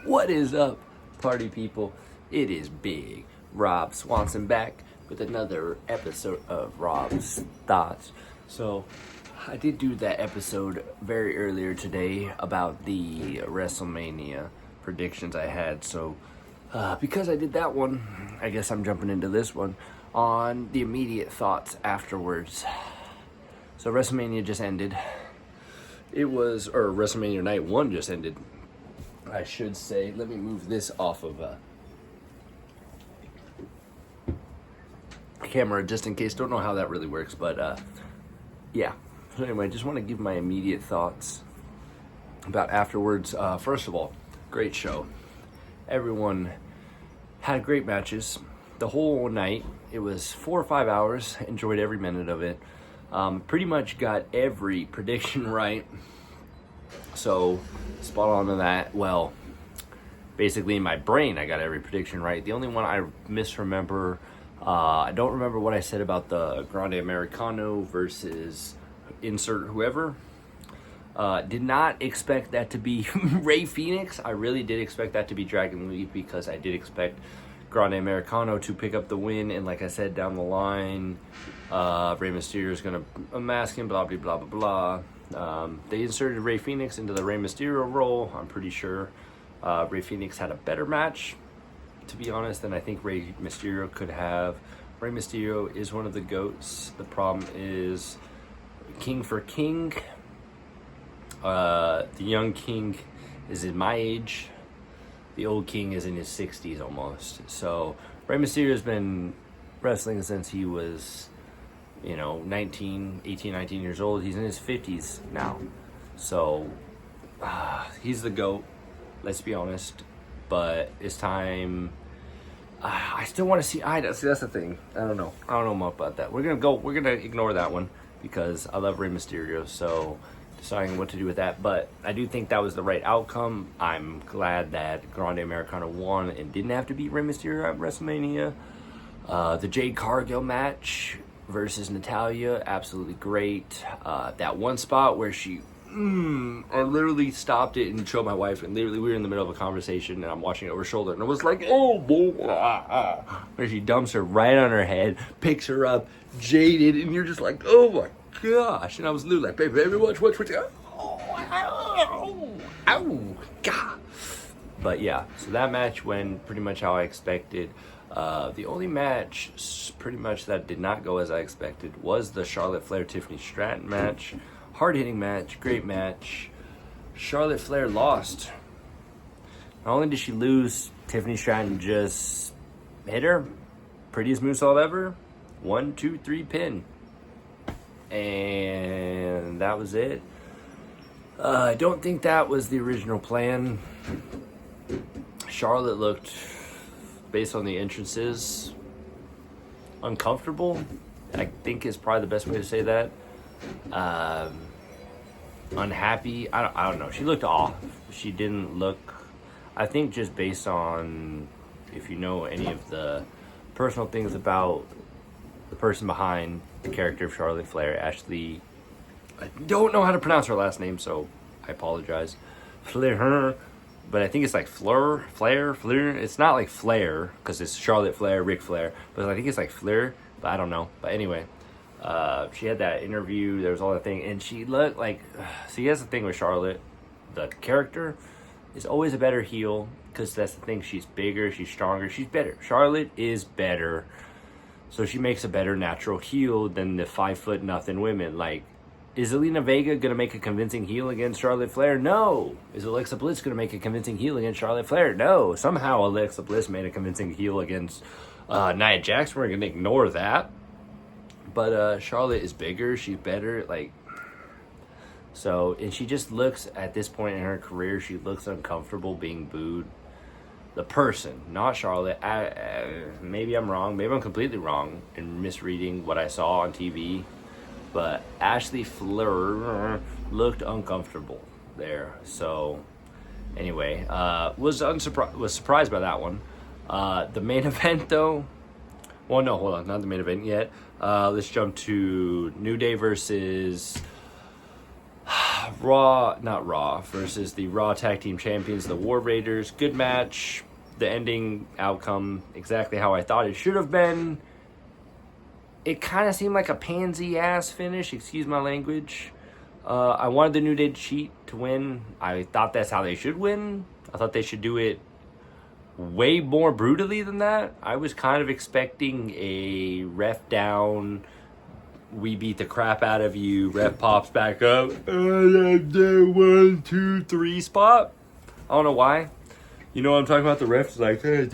What is up, party people? It is Big Rob Swanson back with another episode of Rob's Thoughts. So, I did do that episode very earlier today about the Wrestlemania predictions I had. So, because I did that one, I guess I'm jumping into this one on the immediate thoughts afterwards. So, WrestleMania just ended. WrestleMania Night 1 just ended, I should say. Let me move this off of camera just in case. Don't know how that really works, but yeah. So anyway, just want to give my immediate thoughts about afterwards. First of all, great show. Everyone had great matches the whole night. It was 4 or 5 hours. Enjoyed every minute of it. Pretty much got every prediction right. So, spot on to that. Well, basically in my brain, I got every prediction right. The only one I misremember, I don't remember what I said about the Grande Americano versus insert whoever. Did not expect that to be Rey Fenix. I really did expect that to be Dragon Lee because I did expect Grande Americano to pick up the win. And like I said, down the line, Rey Mysterio is going to mask him, blah, blah, blah, blah, blah. They inserted Rey Fenix into the Rey Mysterio role. I'm pretty sure Rey Fenix had a better match, to be honest, than I think Rey Mysterio could have. Rey Mysterio is one of the GOATs. The problem is King for King. The young King is in my age. The old King is in his 60s almost. So Rey Mysterio has been wrestling since he was, 18, 19 years old. He's in his 50s now. So he's the GOAT, let's be honest. But it's time. I still want to see Ida. See, that's the thing. I don't know much about that. We're gonna ignore that one because I love Rey Mysterio. So deciding what to do with that, but I do think that was the right outcome. I'm glad that Grande Americano won and didn't have to beat Rey Mysterio at WrestleMania. The Jade Cargill match versus Natalya, absolutely great. That one spot where she, I literally stopped it and showed my wife, and literally we were in the middle of a conversation and I'm watching it over her shoulder and I was like, oh boy, where she dumps her right on her head, picks her up, jaded, and you're just like, oh my gosh. And I was literally like, baby, watch. Ow, God. But yeah, so that match went pretty much how I expected. The only match pretty much that did not go as I expected was the Charlotte Flair-Tiffany Stratton match. Hard-hitting match, great match. Charlotte Flair lost. Not only did she lose, Tiffany Stratton just hit her. Prettiest moonsault ever. 1, 2, 3 pin. And that was it. I don't think that was the original plan. Charlotte looked, based on the entrances, uncomfortable. I think is probably the best way to say that. Unhappy. I don't know. She looked off. She didn't look. I think just based on, if you know any of the personal things about the person behind the character of Charlotte Flair, Ashley. I don't know how to pronounce her last name, so I apologize. Flair, but I think it's like Flair. It's not like Flair because it's Charlotte Flair, Ric Flair, but I think it's like Flair. But I don't know. But anyway, she had that interview. There was all that thing, and she looked like. See, here's the thing with Charlotte. The character is always a better heel because that's the thing. She's bigger. She's stronger. She's better. Charlotte is better. So she makes a better natural heel than the 5'0" women. Like, is Zelina Vega going to make a convincing heel against Charlotte Flair? No. Is Alexa Bliss going to make a convincing heel against Charlotte Flair? No. Somehow Alexa Bliss made a convincing heel against Nia Jax. We're going to ignore that. But Charlotte is bigger. She's better. So, and she just looks, at this point in her career, she looks uncomfortable being booed. The person, not Charlotte. Maybe I'm wrong. Maybe I'm completely wrong in misreading what I saw on TV. But Ashley Flair looked uncomfortable there. So, anyway, was surprised by that one. The main event, though. Well, no, hold on, not the main event yet. Let's jump to New Day versus Not Raw, versus the Raw Tag Team Champions, the War Raiders. Good match. The ending outcome, exactly how I thought it should have been. It kind of seemed like a pansy-ass finish, excuse my language. I wanted the New Day to cheat to win. I thought that's how they should win. I thought they should do it way more brutally than that. I was kind of expecting a ref down, we beat the crap out of you, ref pops back up, 1, 2, 3 spot. I don't know why. You know what I'm talking about? The ref's like, hey,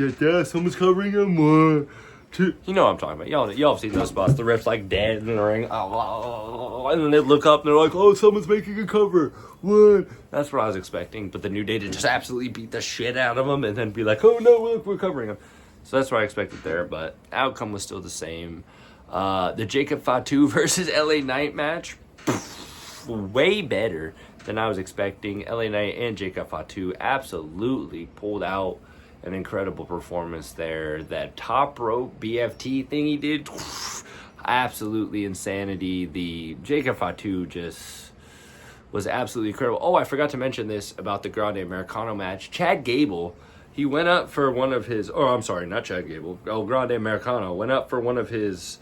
someone's covering him. 1, 2. You know what I'm talking about. Y'all have seen those spots. The ref's like dead in the ring. And then they look up and they're like, oh, someone's making a cover. 1. That's what I was expecting. But the New Day to just absolutely beat the shit out of them and then be like, oh no, look, we're covering him. So that's what I expected there. But outcome was still the same. The Jacob Fatu versus LA Knight match, way better than I was expecting. LA Knight and Jacob Fatu absolutely pulled out an incredible performance there. That top rope BFT thing he did, absolutely insanity. The Jacob Fatu just was absolutely incredible. Oh, I forgot to mention this about the Grande Americano match. Chad Gable, he went up for one of his, not Chad Gable, Grande Americano went up for one of his,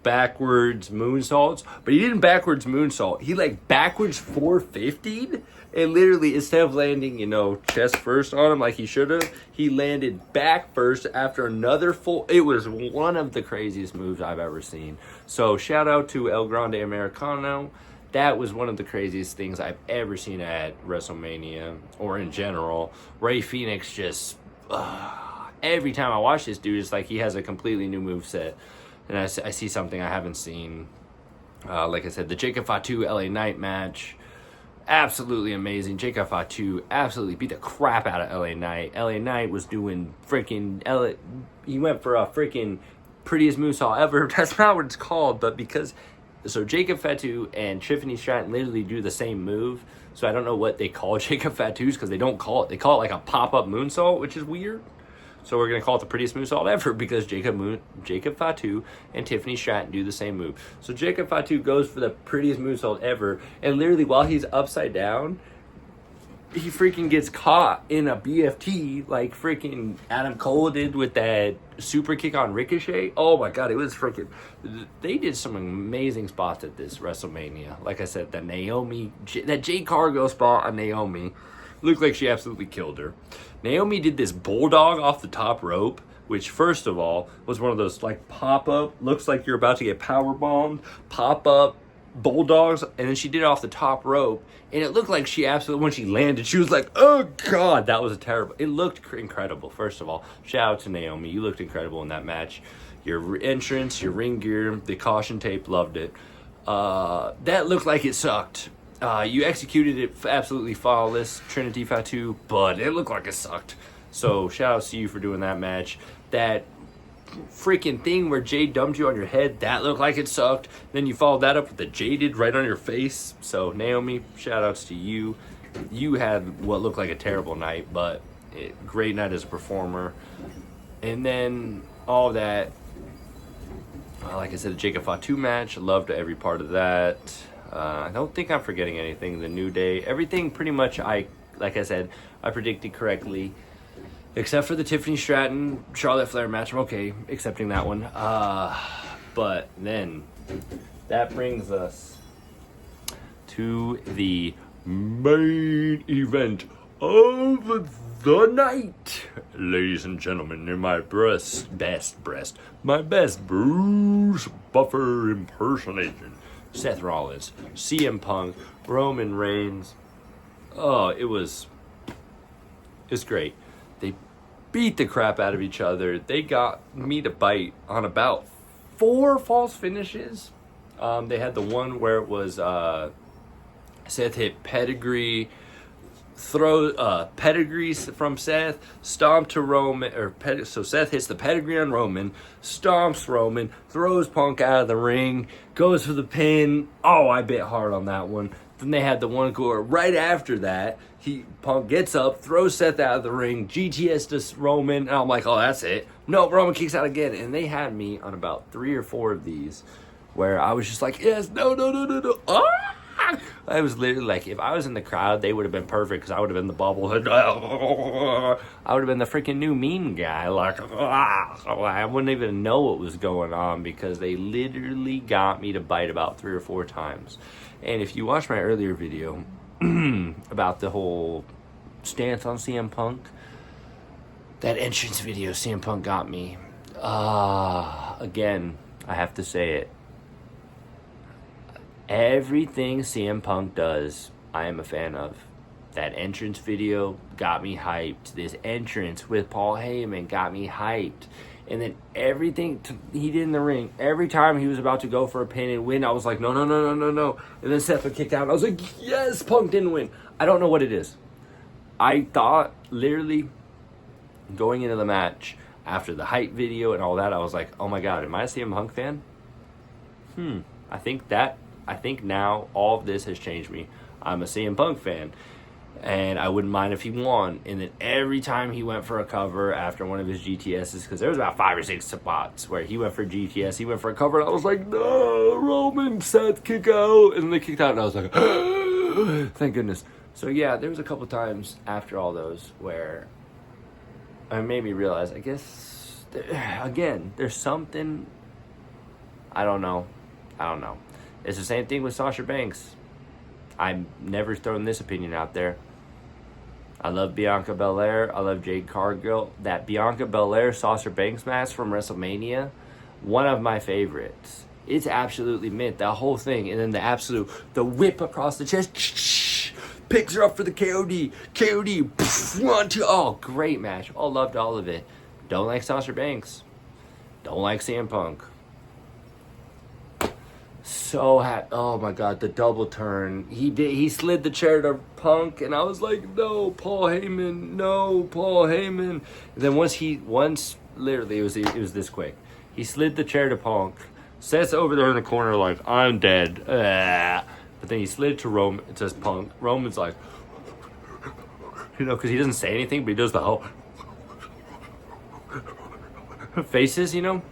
backwards moonsaults, but he didn't backwards moonsault. He backwards 450'd, and literally instead of landing, chest first on him like he should have, he landed back first after another full. It was one of the craziest moves I've ever seen. So shout out to El Grande Americano. That was one of the craziest things I've ever seen at WrestleMania or in general. Ray Phoenix just, every time I watch this dude, it's like he has a completely new moveset. And I see something I haven't seen. Like I said, the Jacob Fatu LA Knight match, absolutely amazing. Jacob Fatu absolutely beat the crap out of LA Knight. LA Knight was doing he went for a freaking prettiest moonsault ever. That's not what it's called, but so Jacob Fatu and Tiffany Stratton literally do the same move. So I don't know what they call Jacob Fatu's because they don't call it. They call it like a pop-up moonsault, which is weird. So we're going to call it the prettiest moonsault ever because Jacob Fatu and Tiffany Stratton do the same move. So Jacob Fatu goes for the prettiest moonsault ever, and literally while he's upside down, he freaking gets caught in a BFT like freaking Adam Cole did with that super kick on Ricochet. Oh my God, it was freaking... They did some amazing spots at this WrestleMania. Like I said, that Jade Cargill spot on Naomi looked like she absolutely killed her. Naomi did this bulldog off the top rope, which first of all was one of those pop-up, looks like you're about to get power bombed, pop-up bulldogs, and then she did it off the top rope, and it looked like she absolutely, when she landed, she was like, oh God, that was it looked incredible. First of all, shout out to Naomi, you looked incredible in that match. Your entrance, your ring gear, the caution tape, loved it. That looked like it sucked. You executed it absolutely flawless, Trinity Fatu, but it looked like it sucked. So shout out to you for doing that match. That freaking thing where Jade dumped you on your head, that looked like it sucked. Then you followed that up with the Jaded right on your face. So Naomi, shout outs to you. You had what looked like a terrible night, but great night as a performer. And then all that, like I said, the Jacob Fatu match, loved every part of that. I don't think I'm forgetting anything. The New Day, everything pretty much like I said, I predicted correctly. Except for the Tiffany Stratton, Charlotte Flair match. I'm okay accepting that one. But then that brings us to the main event of the night. Ladies and gentlemen, in my best Bruce Buffer impersonation. Seth Rollins, CM Punk, Roman Reigns. Oh, it's great. They beat the crap out of each other. They got me to bite on about 4 false finishes. They had the one where it was Seth hit pedigree, pedigrees from Seth, stomp to Roman, so Seth hits the pedigree on Roman, stomps Roman, throws Punk out of the ring, goes for the pin. Oh, I bit hard on that one. Then they had the one gore right after that. Punk gets up, throws Seth out of the ring, GTS to Roman, and I'm like, oh, that's it. No, Roman kicks out again, and they had me on about 3 or 4 of these where I was just like, yes, no. I was literally like, if I was in the crowd, they would have been perfect because I would have been the bobblehead. I would have been the freaking new meme guy. Like, I wouldn't even know what was going on because they literally got me to bite about 3 or 4 times. And if you watch my earlier video about the whole stance on CM Punk, that entrance video CM Punk got me. Again, I have to say it. Everything CM Punk does, I am a fan of. That entrance video got me hyped. This entrance with Paul Heyman got me hyped. And then everything he did in the ring, every time he was about to go for a pin and win, I was like, no. And then Seth would kick out, and I was like, yes, Punk didn't win. I don't know what it is. I thought, literally, going into the match, after the hype video and all that, I was like, oh my God, am I a CM Punk fan? I think now all of this has changed me. I'm a CM Punk fan. And I wouldn't mind if he won. And then every time he went for a cover after one of his GTSs, because there was about 5 or 6 spots where he went for GTS, he went for a cover, and I was like, no, Roman, Seth, kick out. And then they kicked out, and I was like, thank goodness. So yeah, there was a couple times after all those where it made me realize, I guess, again, there's something, I don't know. It's the same thing with Sasha Banks. I've never thrown this opinion out there. I love Bianca Belair. I love Jade Cargill. That Bianca Belair Sasha Banks match from WrestleMania, one of my favorites. It's absolutely mint, that whole thing. And then the whip across the chest, picks her up for the KOD. KOD, 1, 2. Oh, great match. Oh, loved all of it. Don't like Sasha Banks. Don't like CM Punk. So happy. Oh my God, the double turn. He slid the chair to Punk, and I was like, no, Paul Heyman. And then once literally it was this quick. He slid the chair to Punk. Seth's over there in the corner like, I'm dead. But then he slid to Roman. It says Punk. Roman's like, because he doesn't say anything, but he does the whole faces, And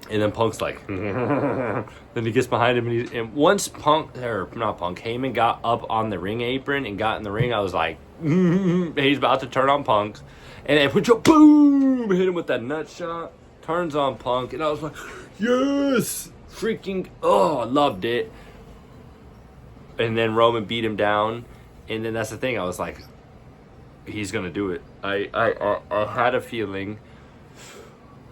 then Punk's like, then he gets behind him, and once Heyman got up on the ring apron and got in the ring, I was like, he's about to turn on Punk, and then boom, hit him with that nut shot, turns on Punk, and I was like, yes, freaking, I loved it. And then Roman beat him down, and then that's the thing, I was like, he's gonna do it. I had a feeling.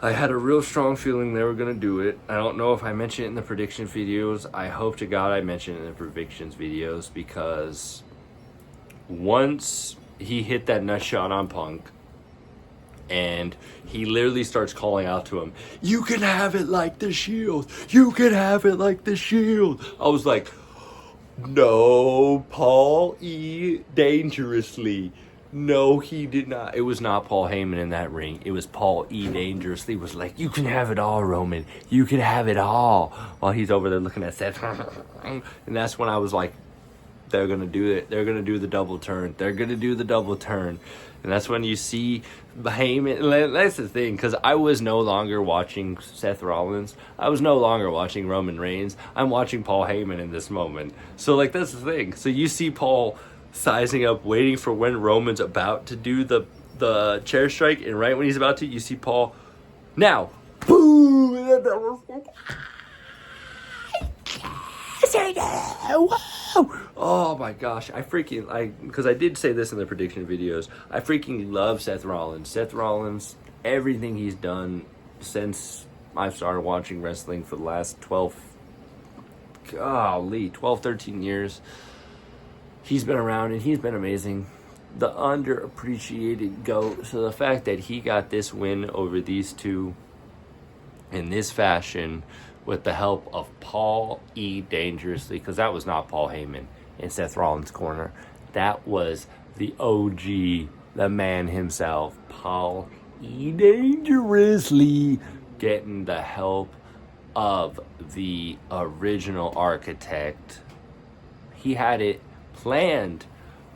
I had a real strong feeling they were going to do it. I don't know if I mentioned it in the prediction videos. I hope to God I mentioned it in the predictions videos, because once he hit that nut shot on Punk and he literally starts calling out to him, you can have it like the Shield. You can have it like the Shield. I was like, no, Paul E. dangerously. No, he did not. It was not Paul Heyman in that ring. It was Paul E. dangerously. Was like, you can have it all, Roman. You can have it all. While he's over there looking at Seth. And that's when I was like, they're going to do it. They're going to do the double turn. And that's when you see Heyman. That's the thing, because I was no longer watching Seth Rollins. I was no longer watching Roman Reigns. I'm watching Paul Heyman in this moment. So, that's the thing. So you see Paul sizing up, waiting for when Roman's about to do the chair strike, and right when he's about to, you see Paul, now, boom, and that was like, oh my gosh, because I did say this in the prediction videos, I freaking love Seth Rollins, everything he's done since I've started watching wrestling for the last 13 years. He's been around, and he's been amazing. The underappreciated GOAT. So the fact that he got this win over these two in this fashion with the help of Paul E. dangerously, because that was not Paul Heyman in Seth Rollins' corner. That was the OG, the man himself, Paul E. dangerously, getting the help of the original architect. He had it planned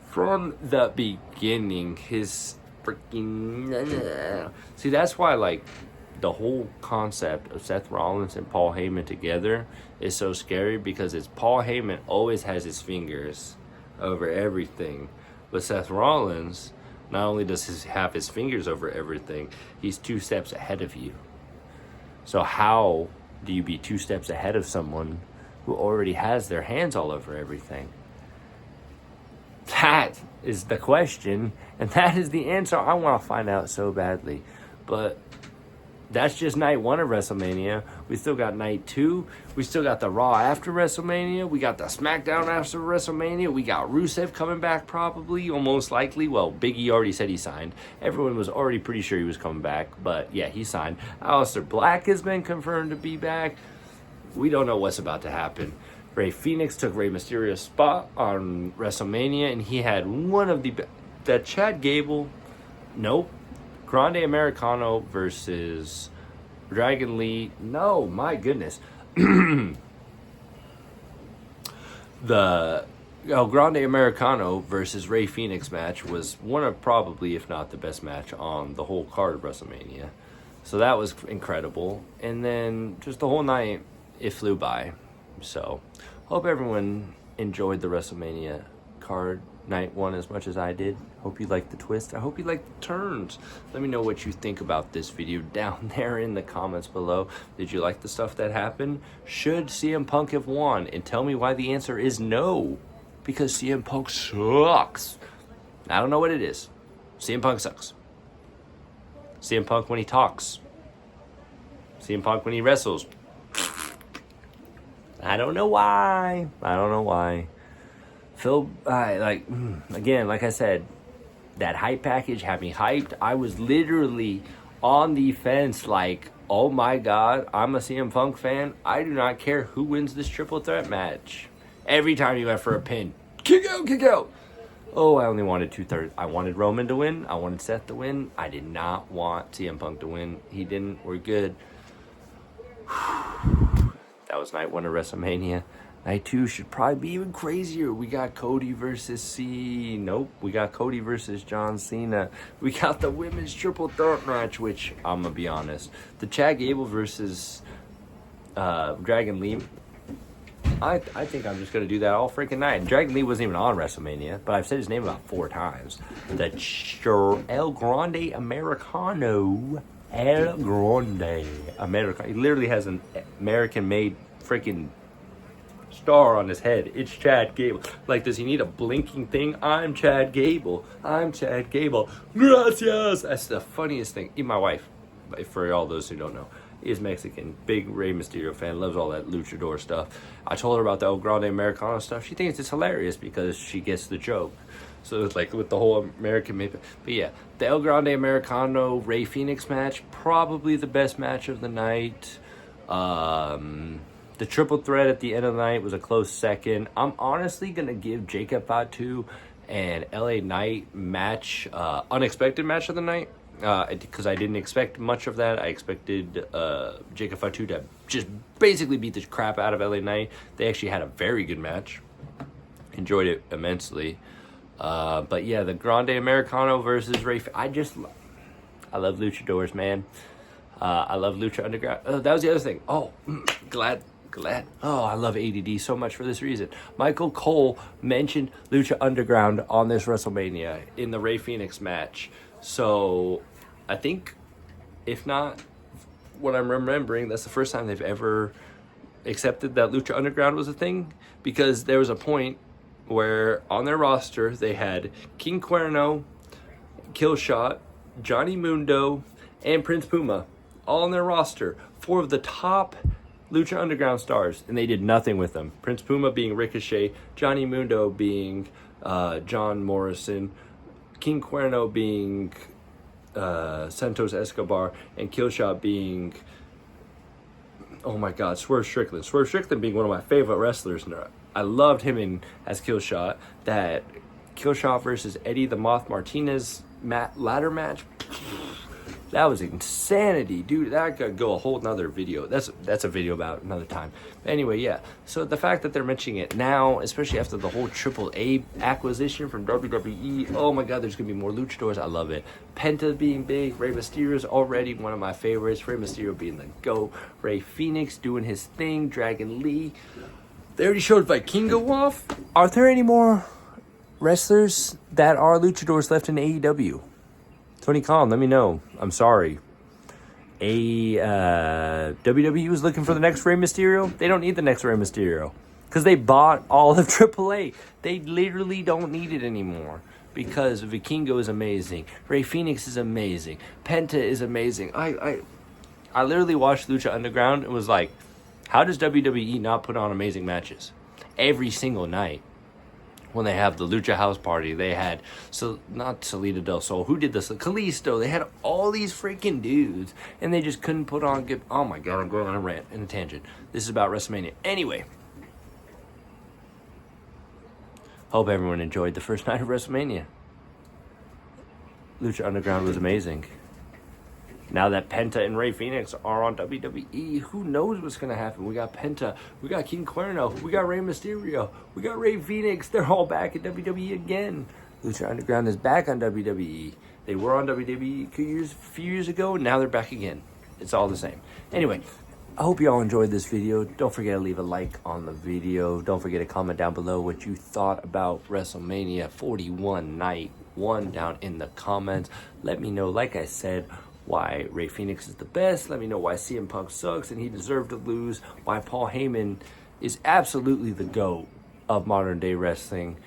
from the beginning. His freaking see, that's why the whole concept of Seth Rollins and Paul Heyman together is so scary because it's Paul Heyman always has his fingers over everything. But Seth Rollins, not only does he have his fingers over everything, he's 2 steps ahead of you. So how do you be 2 steps ahead of someone who already has their hands all over everything? That is the question, and that is the answer I want to find out so badly. But that's just night 1 of WrestleMania. We still got night 2. We still got the Raw after WrestleMania. We got the SmackDown after WrestleMania. We got Rusev coming back probably, or most likely. Well, Big E already said he signed. Everyone was already pretty sure he was coming back, but yeah, he signed. Aleister Black has been confirmed to be back. We don't know what's about to happen. Rey Fenix took Rey Mysterio's spot on WrestleMania, and he had one of that Chad Gable, nope, Grande Americano versus Dragon Lee. No, my goodness. The Grande Americano versus Rey Fenix match was one of probably, if not the best match on the whole card of WrestleMania. So that was incredible. And then just the whole night, it flew by. So, hope everyone enjoyed the WrestleMania card night 1 as much as I did. Hope you liked the twist. I hope you liked the turns. Let me know what you think about this video down there in the comments below. Did you like the stuff that happened? Should CM Punk have won? And tell me why the answer is no. Because CM Punk sucks. I don't know what it is. CM Punk sucks. CM Punk when he talks. CM Punk when he wrestles. I don't know why. Phil, again, like I said, that hype package had me hyped. I was literally on the fence like, oh my God, I'm a CM Punk fan. I do not care who wins this triple threat match. Every time you went for a pin, kick out. Oh, I only wanted 2/3. I wanted Roman to win. I wanted Seth to win. I did not want CM Punk to win. He didn't. We're good. That was night 1 of WrestleMania. Night 2 should probably be even crazier. We got Cody versus we got Cody versus John Cena. We got the women's triple threat match, which I'm gonna be honest, the Chad Gable versus Dragon Lee. I think I'm just gonna do that all freaking night. And Dragon Lee wasn't even on WrestleMania, but I've said his name about 4 times. The El Grande Americano. El Grande Americano. He literally has an American-made freaking star on his head. It's Chad Gable. Like, does he need a blinking thing? I'm Chad Gable. Gracias. That's the funniest thing. Even my wife, for all those who don't know, is Mexican. Big Rey Mysterio fan. Loves all that luchador stuff. I told her about the El Grande Americano stuff. She thinks it's hilarious because she gets the joke. So it's like with the whole American made. But yeah, the El Grande Americano Rey Fenix match, probably the best match of the night. The triple threat at the end of the night was a close second. I'm honestly going to give Jacob Fatu and LA Knight match, unexpected match of the night. Because I didn't expect much of that. I expected Jacob Fatu to just basically beat the crap out of LA Knight. They actually had a very good match. Enjoyed it immensely. But yeah, the Grande Americano versus Rey. I love luchadors, man. I love Lucha Underground. That was the other thing. Oh, glad. Oh, I love ADD so much for this reason. Michael Cole mentioned Lucha Underground on this WrestleMania in the Rey Fenix match. So I think, if not what I'm remembering, that's the first time they've ever accepted that Lucha Underground was a thing. Because there was a point where on their roster they had King Cuerno, Killshot, Johnny Mundo, and Prince Puma all on their roster. 4 of the top Lucha Underground stars, and they did nothing with them. Prince Puma being Ricochet, Johnny Mundo being John Morrison, King Cuerno being Santos Escobar, and Killshot being, oh my God, Swerve Strickland. Swerve Strickland being one of my favorite wrestlers. I loved him as Killshot. That Killshot versus Eddie the Moth Martinez ladder match, That was insanity, dude. That could go a whole nother video. That's a video about another time. But anyway, yeah. So the fact that they're mentioning it now, especially after the whole AAA acquisition from WWE, oh my God, there's gonna be more luchadors. I love it. Penta being big, Rey Mysterio is already one of my favorites. Rey Mysterio being the GOAT, Rey Fenix doing his thing, Dragon Lee. They already showed Vikingo off. Are there any more wrestlers that are luchadors left in AEW? Tony Khan, let me know. I'm sorry. WWE was looking for the next Rey Mysterio. They don't need the next Rey Mysterio because they bought all of AAA. They literally don't need it anymore because Vikingo is amazing. Rey Fenix is amazing. Penta is amazing. I literally watched Lucha Underground and was like, how does WWE not put on amazing matches every single night? When they have the Lucha House Party, they had, so not Salida del Sol, who did this? Kalisto. They had all these freaking dudes, and they just couldn't put on good. Oh my God, I'm going on a rant and a tangent. This is about WrestleMania. Anyway, hope everyone enjoyed the first night of WrestleMania. Lucha Underground was amazing. Now that Penta and Rey Fenix are on WWE, who knows what's going to happen? We got Penta, we got King Cuerno, we got Rey Mysterio, we got Rey Fenix. They're all back at WWE again. Lucha Underground is back on WWE. They were on WWE a few years ago, and now they're back again. It's all the same. Anyway, I hope you all enjoyed this video. Don't forget to leave a like on the video. Don't forget to comment down below what you thought about WrestleMania 41 Night 1 down in the comments. Let me know, like I said, why Rey Fenix is the best. Let me know why CM Punk sucks and he deserved to lose. Why Paul Heyman is absolutely the GOAT of modern day wrestling.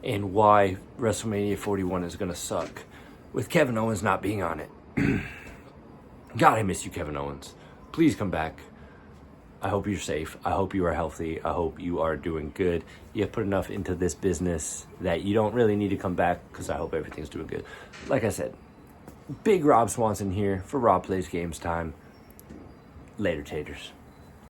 And why WrestleMania 41 is going to suck with Kevin Owens not being on it. God, I miss you, Kevin Owens. Please come back. I hope you're safe. I hope you are healthy. I hope you are doing good. You have put enough into this business that you don't really need to come back, because I hope everything's doing good. Like I said, Big Rob Swanson here for Rob Plays Games Time. Later, taters.